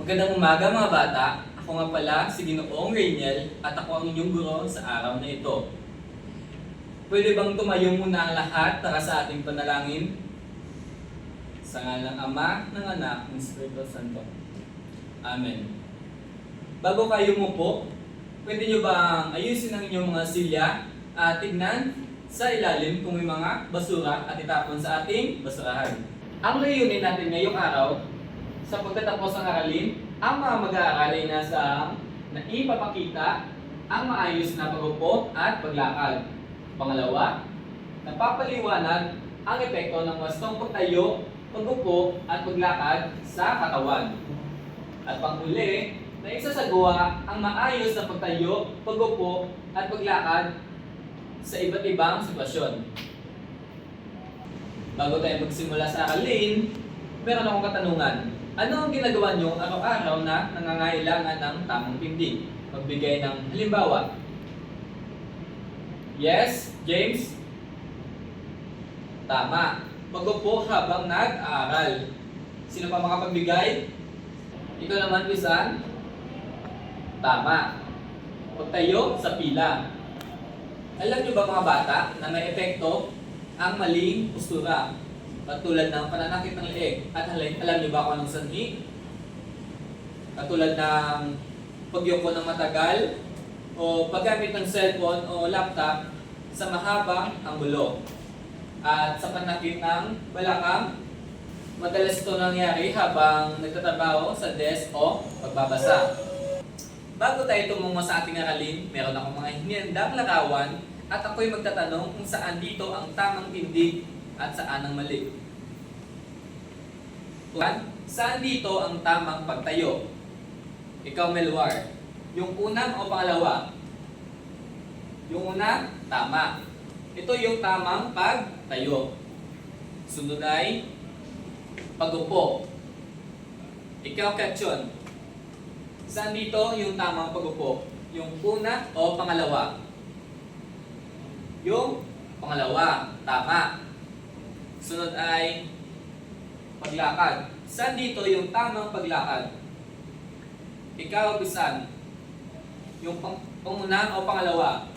Magandang umaga mga bata. Ako nga pala si Ginoong Rainiel at ako ang inyong guro sa araw na ito. Pwede bang tumayo muna ang lahat para sa ating panalangin? Sa ngalan ng Ama, ng Anak, ng Espiritu Santo. Amen. Bago kayo umupo, pwede nyo bang ayusin ang inyong mga silya at tignan sa ilalim kung may mga basura at itapon sa ating basurahan. Ang layunin natin ngayong araw sa pagtatapos ng aralin, ang mga mag-aaral ay nasa na ipapakita ang maayos na pag-upo at paglakad. Pangalawa, napapaliwanag ang epekto ng wastong pagtayo, pag-upo at paglakad sa katawan. At panghuli, na isasagawa ang maayos na pagtayo, pag-upo at paglakad sa iba't ibang sitwasyon. Bago tayo magsimula sa aralin, meron akong katanungan. Ano ang ginagawa nyo araw-araw na nangangailangan ng tamang tindig? Magbigay ng halimbawa. Yes, James? Tama. Pag-upo habang nag-aaral. Sino pa makapagbigay? Ikaw naman, Pisan? Tama. Pagtayo sa pila. Alam nyo ba mga bata na may epekto ang maling postura? Katulad ng pananakit ng leeg. At alam niyo ba kung anong sanhi? Katulad ng pagyuko ng matagal o paggamit ng cellphone o laptop sa mahabang anggulo. At sa panakit ng balakang, madalas ito nangyari habang nagtatrabaho sa desk o pagbabasa. Bago tayo tumungo sa ating aralin, meron akong mga hinihindang larawan at ako'y magtatanong kung saan dito ang tamang tindig at saan ang mali. Saan dito ang tamang pagtayo? Ikaw, Melwar. Yung unang o pangalawa? Yung una, tama. Ito yung tamang pagtayo. Sunod ay pag-upo. Ikaw, Katyon. Saan dito yung tamang pag-upo? Yung una o pangalawa? Yung pangalawa, tama. Sunod ay paglakad. Saan dito yung tamang paglakad? Ikaw, Pisan. Yung panguna o pangalawa?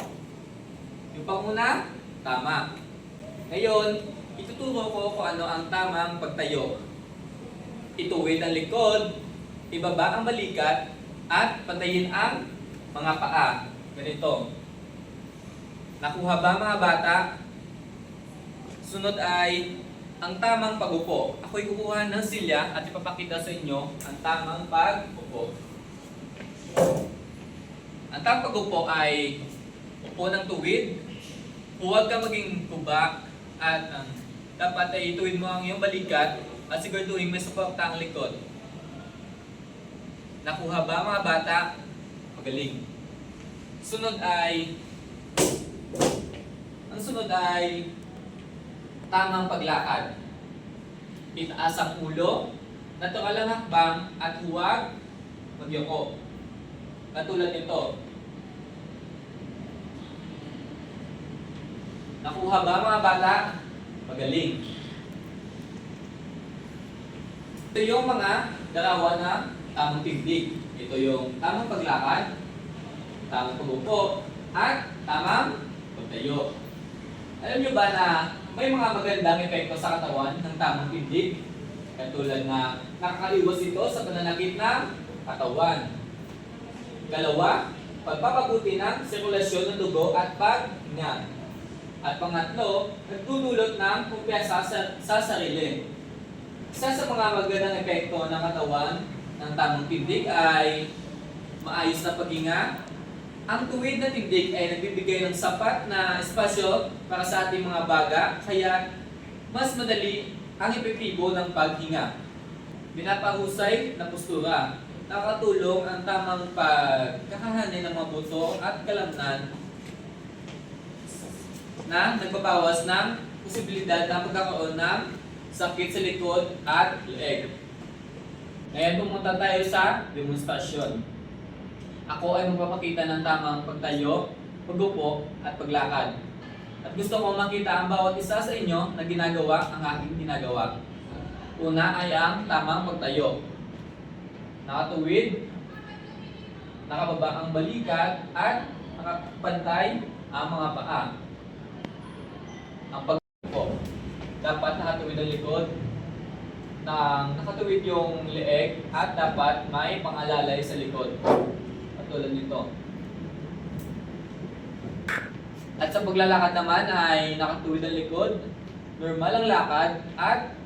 Yung panguna, tama. Ngayon, ituturo ko kung ano ang tamang pagtayo. Ituwid ang likod, ibaba ang balikat, at patayin ang mga paa. Ganito. Nakuha ba mga bata? Sunod ay ang tamang pag-upo. Ako'y kukuha ng silya at ipapakita sa inyo ang tamang pag-upo. Ang tamang pag-upo ay upo ng tuwid. Huwag ka maging kubak at dapat ay ituwid mo ang iyong balikat at siguraduhin may suporta ang likod. Nakuha ba mga bata? Magaling. Ang sunod ay tamang paglakad. Itaas ang ulo, natural ang hakbang at huwag magyuko. Katulad nito. Nakuha ba mga bata? Magaling. Ito yung mga larawan na tamang tindig. Ito yung tamang paglakad, tamang pag-upo, at tamang pagtayo. Alam nyo ba na may mga magandang epekto sa katawan ng tamang tindig? Katulad na nakakaliwas ito sa pananakit ng katawan. Ikalawa, pagpapabuti ng sirkulasyon ng dugo at paghinga. At pangatlo, nagdudulot ng kumpiyansa sa sarili. Isa sa mga magandang epekto ng katawan ng tamang tindig ay maayos na paghinga. Ang tuwid na tindig ay nagbibigay ng sapat na espasyo para sa ating mga baga, kaya mas madali ang epektibo ng paghinga. Pinapahusay na postura. Nakatulong ang tamang pagkakahanay ng mga buto at kalamnan na nagpapawas ng posibilidad na pagkakaroon ng sakit sa likod at leeg. Ngayon pumunta tayo sa demonstrasyon. Ako ay magpapakita ng tamang pagtayo, pag-upo, at paglakad. At gusto kong makita ang bawat isa sa inyo na ginagawa ang aking ginagawa. Una ay ang tamang pagtayo. nakatuwid, nakababa ang balikat, at nakapantay ang mga paa. Ang pag-upo, dapat nakatuwid ang likod, nakatuwid yung leeg, at dapat may pangalalay sa likod. Katulad nito. At sa paglalakad naman ay nakatuwid ang likod, normal ang lakad, at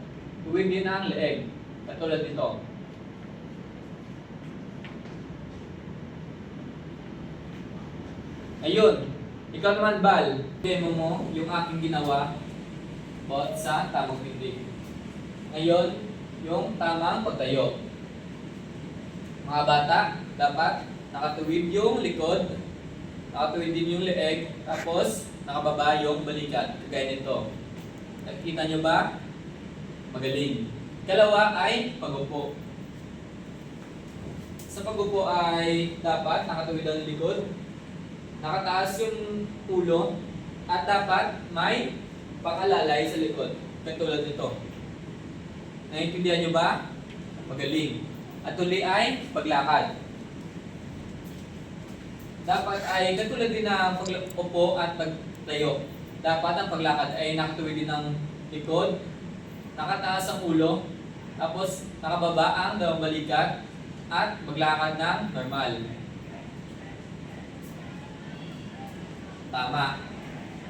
tuwid din ang leeg. Katulad nito. Ayun, ikaw naman Bal, demo mo yung aking ginawa sa tamang tindig. Ngayon, yung tamang pagtayo. Mga bata, dapat nakatuwid yung likod, nakatuwid din yung leeg, tapos nakababa yung balikat. Gaya nito. Nakikita nyo ba? Magaling. Kalawa ay pag-upo. Sa pag-upo ay dapat nakatuwid ang likod, nakataas yung ulo, at dapat may pakalalay sa likod. Katulad nito. Naiintindihan nyo ba? Magaling. At uli ay paglakad. Dapat ay katulad din ng pag-upo at pagtayo. Dapat ang paglakad ay nakatuwid din ng likod, nakataas ang ulo, tapos nakababa ang dalawang balikat, at maglakad ng normal. Tama.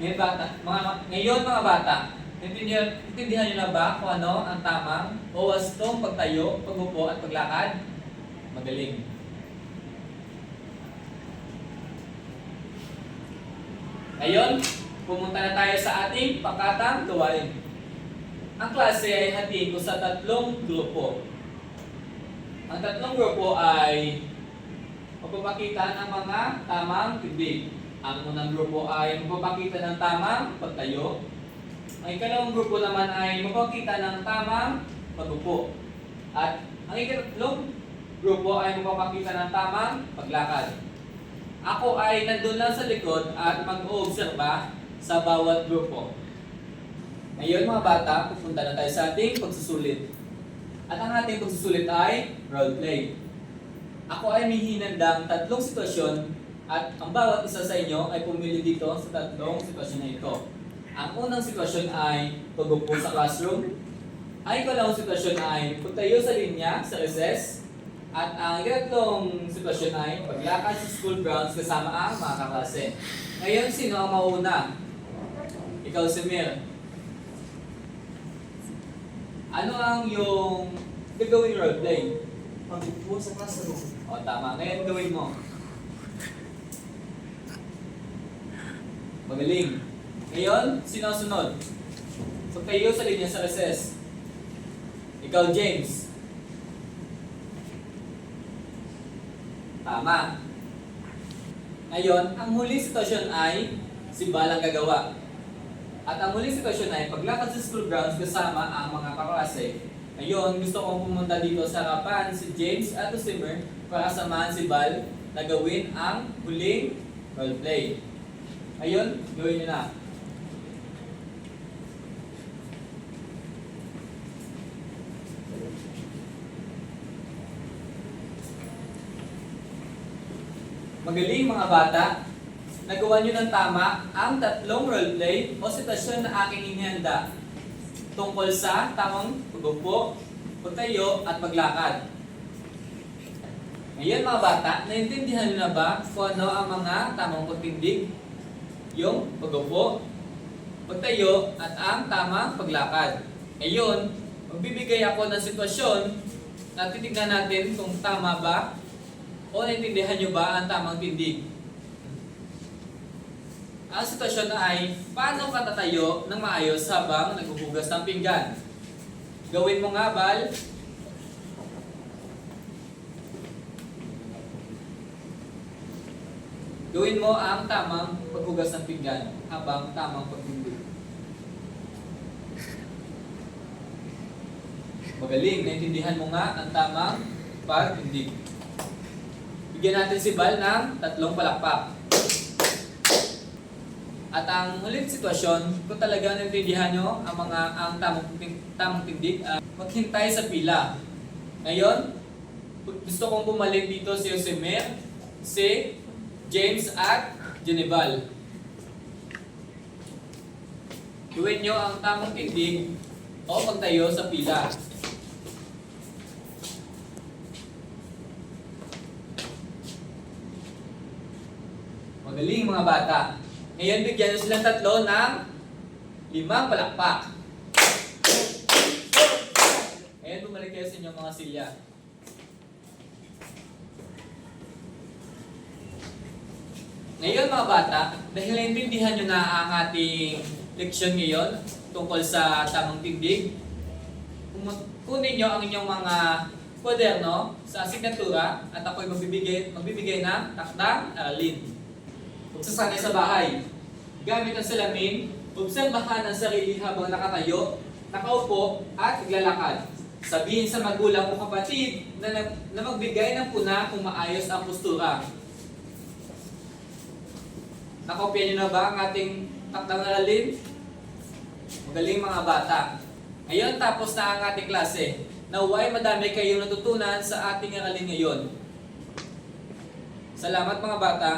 Ngayon mga bata, intindihan niyo na ba kung ano ang tamang o wastong pagtayo, pag-upo at paglakad? Magaling. Ngayon, pumunta na tayo sa ating pakatang gawain. Ang klase ay hatiin ko sa 3 grupo. Ang 3 grupo ay magpapakita ng mga tamang tindig. Ang unang grupo ay magpapakita ng tamang pagtayo. Ang ikalawang grupo naman ay magpapakita ng tamang pag-upo. At ang ikatlong grupo ay magpapakita ng tamang paglakad. Ako ay nandun lang sa likod at mag-oobserba sa bawat grupo. Ngayon mga bata, pupunta na tayo sa ating pagsusulit. At ang ating pagsusulit ay role play. Ako ay may hinandang 3 sitwasyon at ang bawat isa sa inyo ay pumili dito sa 3 sitwasyon na ito. Ang unang sitwasyon ay pag-upo sa classroom. Ang ikalawang sitwasyon ay pagtayo sa linya sa recess. At ang ikatlong sitwasyon ay paglakad sa school grounds kasama ang mga kaklase. Ngayon, sino ang mauna? Ikaw si Mir. Ano ang yung gagawing role play? Pag-upo sa classroom. O tama, ngayon gawin mo. Magaling. Ngayon, sino ang sunod? Pagtayo sa linya sa recess. Ikaw, James. Tama. Ngayon, ang huling sitwasyon ay si Bal ang gagawa. At ang huling sitwasyon ay paglakad sa school grounds kasama ang mga kaklase. Ngayon, gusto kong pumunta dito sa harapan si James at si Mer para samahan si Bal na gawin ang huling roleplay. Ngayon, gawin nyo na. Magaling mga bata, nagawa nyo ng tama ang 3 roleplay o sitwasyon na aking inihanda tungkol sa tamang pag-upo, pagtayo at paglakad. Ngayon mga bata, naintindihan nyo na ba kung ano ang mga tamang pagtindig? Yung pag-upo, pagtayo at ang tamang paglakad. Ngayon, magbibigay ako ng sitwasyon na titignan natin kung tama ba o naintindihan nyo ba ang tamang tindig. Ang sitwasyon ay, paano ka tatayo ng maayos habang naghuhugas ng pinggan? Gawin mo nga, Bal. Gawin mo ang tamang paghugas ng pinggan habang tamang pagtindig. Magaling, naintindihan mo nga ang tamang pagtindig. Bigyan natin si Bal ng 3 palakpak. At ang huling sitwasyon, kung talagang naintindihan nyo ang tamang tindig, maghintay sa pila. Ngayon, Gusto kong bumalik dito si Josemer, si James at Geneval. Gawin nyo ang tamang tindig o pagtayo sa pila. Magaling mga bata. Ngayon bigyan nyo silang tatlo ng 5 palakpak. Ngayon bumalik kayo sa inyong mga silya. Ngayon mga bata, dahil naintindihan nyo na ang ating leksyon ngayon tungkol sa tamang tindig, kunin nyo ang inyong mga kwaderno sa asignatura at ako'y magbibigay ng takdang aralin. Magsasanay sa bahay. Gamit ang salamin, obserbahan ang sarili habang nakatayo, nakaupo at naglalakad. Sabihin sa magulang o kapatid na magbigay ng puna kung maayos ang postura. Nakopya nyo na ba ang ating takdang aralin? Magaling mga bata. Ngayon tapos na ang ating klase. Naway madami kayong natutunan sa ating aralin ngayon. Salamat mga bata.